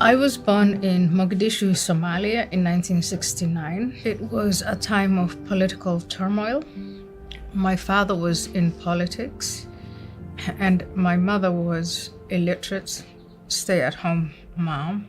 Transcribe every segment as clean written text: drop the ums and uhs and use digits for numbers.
I was born in Mogadishu, Somalia in 1969. It was a time of political turmoil. My father was in politics and my mother was illiterate, stay-at-home mom.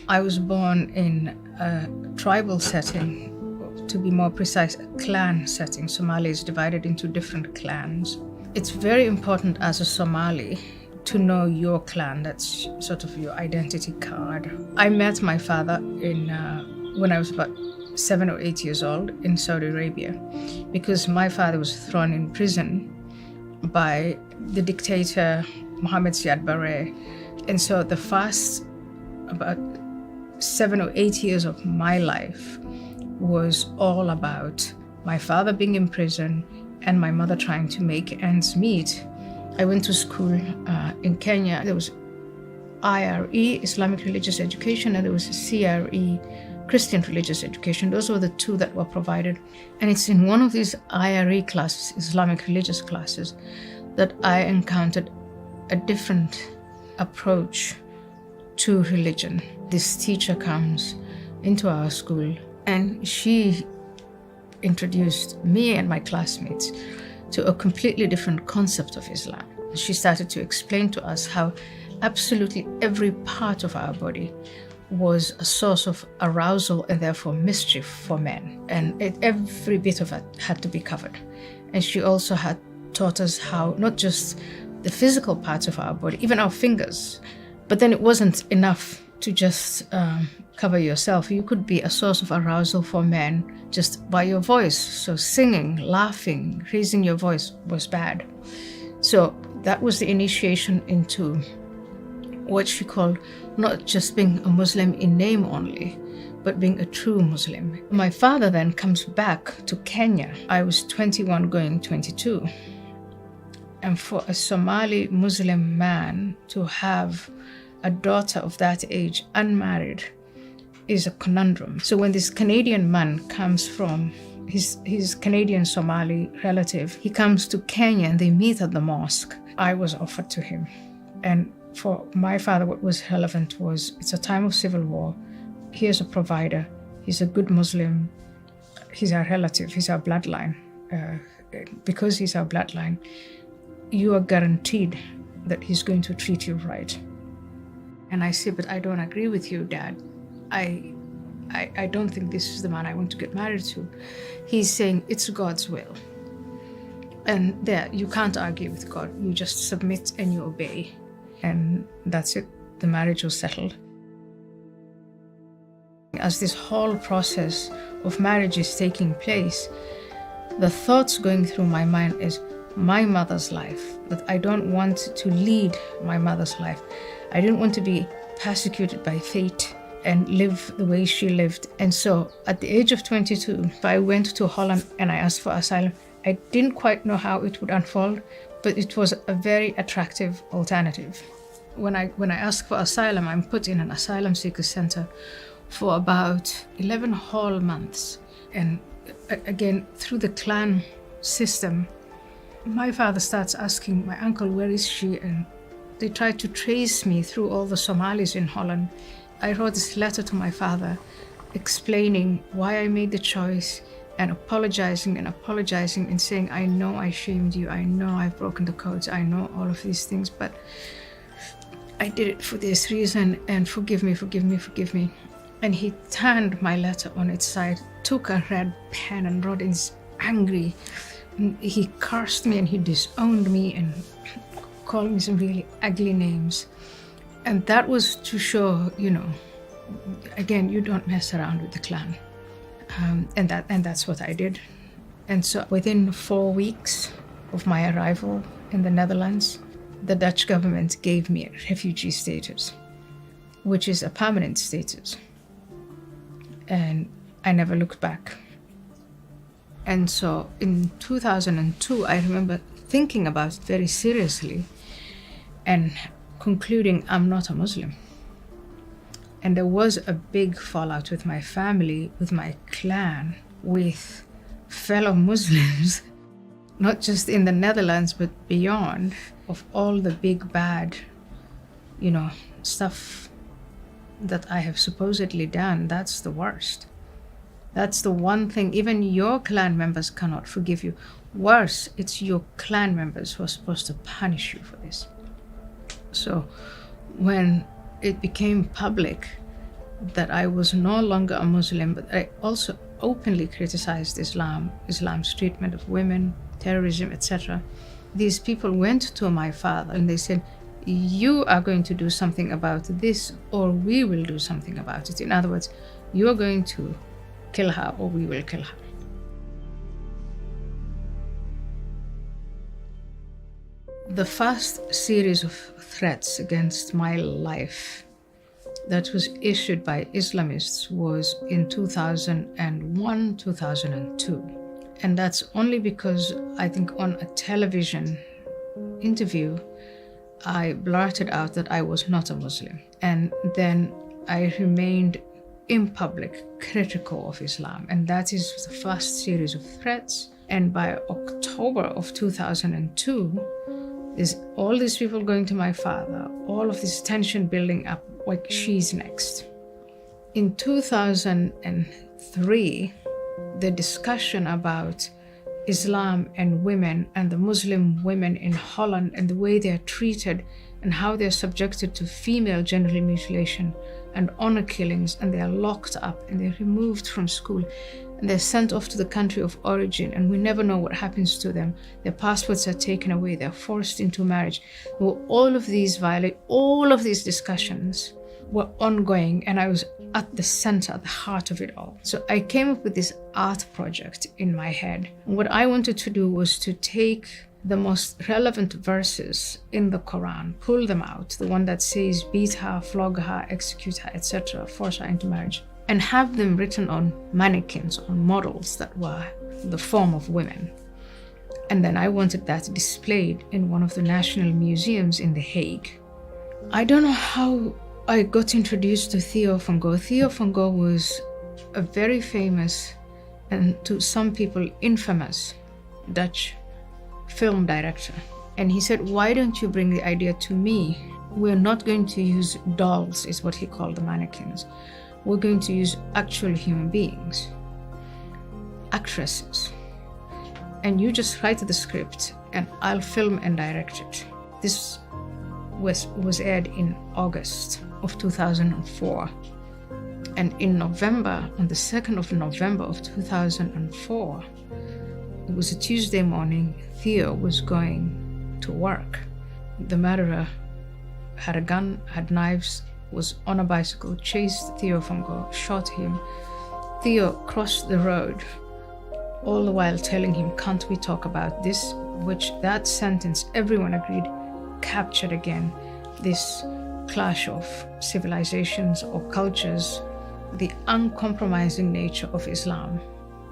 I was born in a tribal setting, to be more precise, a clan setting. Somalia is divided into different clans. It's very important as a Somali to know your clan. That's sort of your identity card. I met my father when I was about 7 or 8 years old in Saudi Arabia, because my father was thrown in prison by the dictator Mohammed Siad Barre. And so the first about 7 or 8 years of my life was all about my father being in prison and my mother trying to make ends meet. I went to school in Kenya. There was IRE, Islamic Religious Education, and there was CRE, Christian Religious Education. Those were the two that were provided. And it's in one of these IRE classes, Islamic religious classes, that I encountered a different approach to religion. This teacher comes into our school and she introduced me and my classmates to a completely different concept of Islam. She started to explain to us how absolutely every part of our body was a source of arousal and therefore mischief for men. And every bit of it had to be covered. And she also had taught us how not just the physical parts of our body, even our fingers, but then it wasn't enough to just cover yourself. You could be a source of arousal for men just by your voice. So singing, laughing, raising your voice was bad. So that was the initiation into what she called not just being a Muslim in name only, but being a true Muslim. My father then comes back to Kenya. I was 21 going 22. And for a Somali Muslim man to have a daughter of that age unmarried is a conundrum. So when this Canadian man comes from his Canadian Somali relative, he comes to Kenya and they meet at the mosque. I was offered to him. And for my father, what was relevant was it's a time of civil war. Here's a provider. He's a good Muslim. He's our relative. He's our bloodline. Because he's our bloodline, you are guaranteed that he's going to treat you right. And I say, but I don't agree with you, Dad. I don't think this is the man I want to get married to. He's saying it's God's will. And there, you can't argue with God. You just submit and you obey. And that's it. The marriage was settled. As this whole process of marriage is taking place, the thoughts going through my mind is my mother's life, that I don't want to lead my mother's life. I didn't want to be persecuted by fate and live the way she lived. And so at the age of 22, I went to Holland and I asked for asylum. I didn't quite know how it would unfold, but it was a very attractive alternative. When I asked for asylum, I'm put in an asylum seeker center for about 11 whole months. And again, through the clan system, my father starts asking my uncle, where is she? And they tried to trace me through all the Somalis in Holland. I wrote this letter to my father explaining why I made the choice and apologizing and saying, I know I shamed you. I know I've broken the codes. I know all of these things, but I did it for this reason and forgive me. And he turned my letter on its side, took a red pen and wrote in angry. He cursed me and he disowned me and called me some really ugly names. And that was to show, again, you don't mess around with the clan. And that's what I did. And so within 4 weeks of my arrival in the Netherlands, the Dutch government gave me a refugee status, which is a permanent status. And I never looked back. And so in 2002, I remember thinking about it very seriously and concluding I'm not a Muslim. And there was a big fallout with my family, with my clan, with fellow Muslims, not just in the Netherlands, but beyond, of all the big bad, stuff that I have supposedly done, that's the worst. That's the one thing even your clan members cannot forgive you. Worse, it's your clan members who are supposed to punish you for this. So when it became public that I was no longer a Muslim, but I also openly criticized Islam's treatment of women, terrorism, etc., these people went to my father and they said, you are going to do something about this, or we will do something about it. In other words, you are going to kill her, or we will kill her. The first series of threats against my life that was issued by Islamists was in 2001, 2002. And that's only because I think on a television interview, I blurted out that I was not a Muslim. And then I remained in public critical of Islam. And that is the first series of threats. And by October of 2002, there's all these people going to my father, all of this tension building up, like she's next. In 2003, the discussion about Islam and women and the Muslim women in Holland and the way they are treated and how they are subjected to female genital mutilation and honor killings, and they are locked up and they're removed from school and they're sent off to the country of origin, and we never know what happens to them. Their passports are taken away, they're forced into marriage. Well, all of these discussions were ongoing, and I was at the center, at the heart of it all. So I came up with this art project in my head. And what I wanted to do was to take the most relevant verses in the Quran, pull them out, the one that says beat her, flog her, execute her, etc., force her into marriage, and have them written on mannequins, on models that were the form of women. And then I wanted that displayed in one of the national museums in The Hague. I don't know how I got introduced to Theo van Gogh. Theo van Gogh was a very famous, and to some people infamous, Dutch film director. And he said, why don't you bring the idea to me? We're not going to use dolls, is what he called the mannequins. We're going to use actual human beings, actresses. And you just write the script and I'll film and direct it. This was aired in August of 2004. And in November, on the 2nd of November of 2004, it was a Tuesday morning, Theo was going to work. The murderer had a gun, had knives, was on a bicycle, chased Theo van Gogh, shot him. Theo crossed the road, all the while telling him, can't we talk about this? Which that sentence, everyone agreed, captured again this clash of civilizations or cultures, the uncompromising nature of Islam,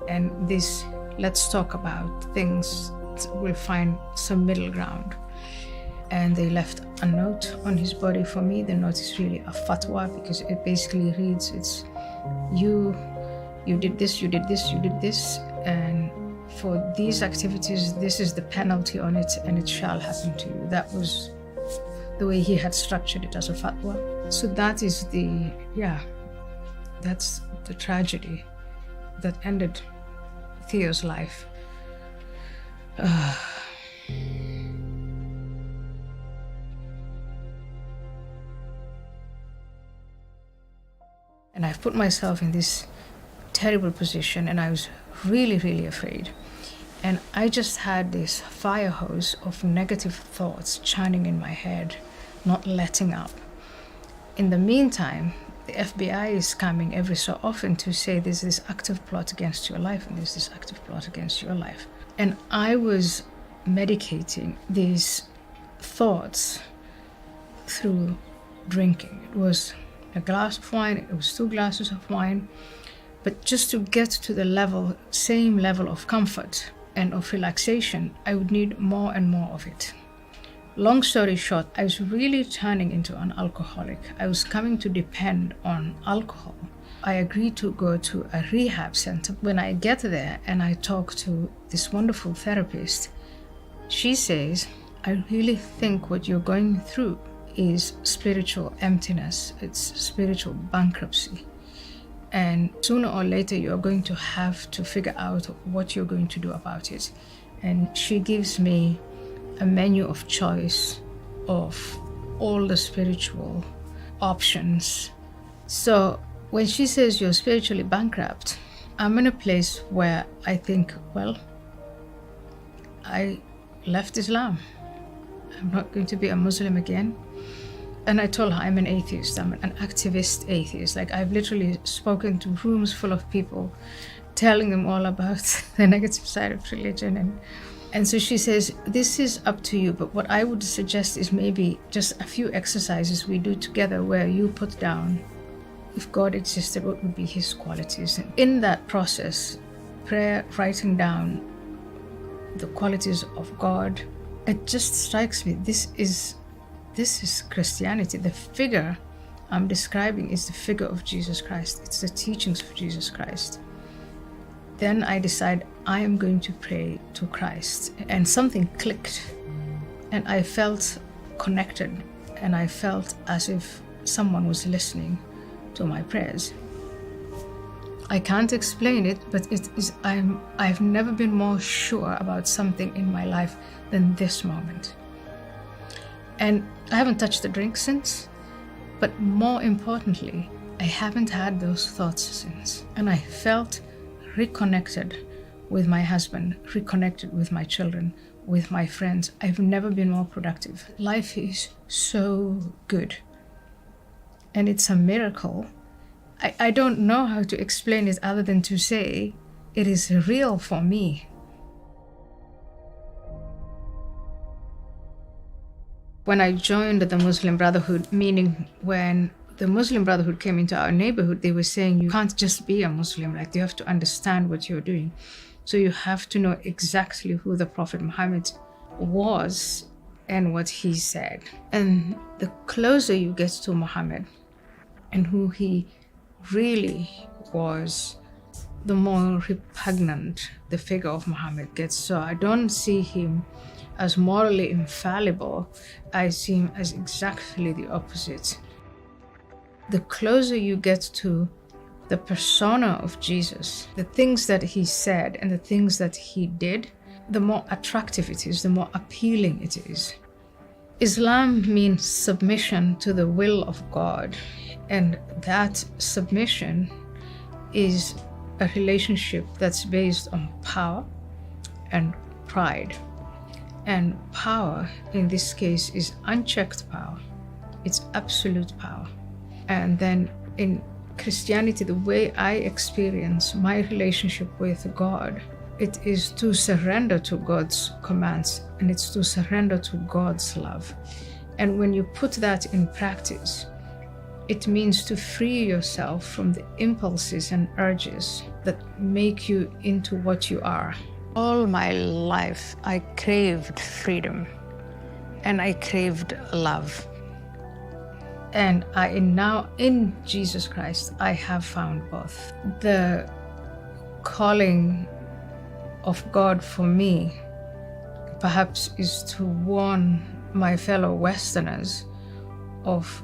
and this let's talk about things, we'll find some middle ground. And they left a note on his body for me. The note is really a fatwa because it basically reads, it's you did this, you did this, you did this, and for these activities, this is the penalty on it, and it shall happen to you. That was the way he had structured it as a fatwa. So that is that's the tragedy that ended Theo's life. And I've put myself in this terrible position, and I was really, really afraid. And I just had this fire hose of negative thoughts churning in my head, not letting up. In the meantime, the FBI is coming every so often to say there's this active plot against your life and there's this active plot against your life. And I was medicating these thoughts through drinking. It was a glass of wine, it was 2 glasses of wine, but just to get to the same level of comfort and of relaxation, I would need more and more of it. Long story short, I was really turning into an alcoholic. I was coming to depend on alcohol. I agreed to go to a rehab center. When I get there and I talk to this wonderful therapist, she says, I really think what you're going through is spiritual emptiness, it's spiritual bankruptcy. And sooner or later, you're going to have to figure out what you're going to do about it. And she gives me a menu of choice of all the spiritual options. So when she says you're spiritually bankrupt, I'm in a place where I think, well, I left Islam. I'm not going to be a Muslim again. And I told her I'm an atheist. I'm an activist atheist. Like, I've literally spoken to rooms full of people, telling them all about the negative side of religion. And so she says, this is up to you, but what I would suggest is maybe just a few exercises we do together where you put down, if God existed, what would be his qualities? And in that process, prayer, writing down the qualities of God, it just strikes me, this is Christianity. The figure I'm describing is the figure of Jesus Christ. It's the teachings of Jesus Christ. Then I decide I am going to pray to Christ. And something clicked. And I felt connected. And I felt as if someone was listening to my prayers. I can't explain it, but I've never been more sure about something in my life than this moment. And I haven't touched the drink since, but more importantly, I haven't had those thoughts since. And I felt reconnected with my husband, reconnected with my children, with my friends. I've never been more productive. Life is so good. And it's a miracle. I don't know how to explain it other than to say it is real for me. When I joined the Muslim Brotherhood, meaning when the Muslim Brotherhood came into our neighborhood, they were saying you can't just be a Muslim, like you have to understand what you're doing. So you have to know exactly who the Prophet Muhammad was and what he said. And the closer you get to Muhammad and who he really was, the more repugnant the figure of Muhammad gets. So I don't see him as morally infallible. I see him as exactly the opposite. The closer you get to the persona of Jesus, the things that he said and the things that he did, the more attractive it is, the more appealing it is. Islam means submission to the will of God, and that submission is a relationship that's based on power and pride. And power, in this case, is unchecked power. It's absolute power. And then in Christianity, the way I experience my relationship with God, it is to surrender to God's commands, and it's to surrender to God's love. And when you put that in practice, it means to free yourself from the impulses and urges that make you into what you are. All my life, I craved freedom and I craved love. And I now, in Jesus Christ, I have found both. The calling of God for me, perhaps, is to warn my fellow Westerners of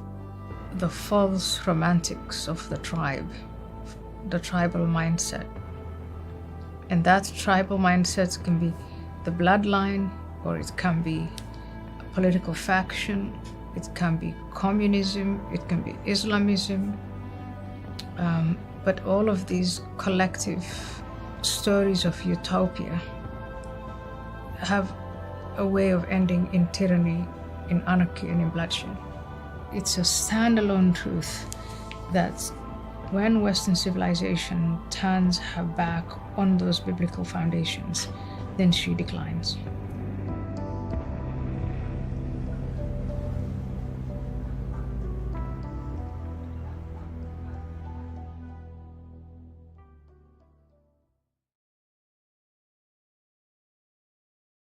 the false romantics of the tribe, the tribal mindset. And that tribal mindset can be the bloodline, or it can be a political faction, it can be communism, it can be Islamism. But all of these collective stories of utopia have a way of ending in tyranny, in anarchy, and in bloodshed. It's a standalone truth that when Western civilization turns her back on those biblical foundations, then she declines.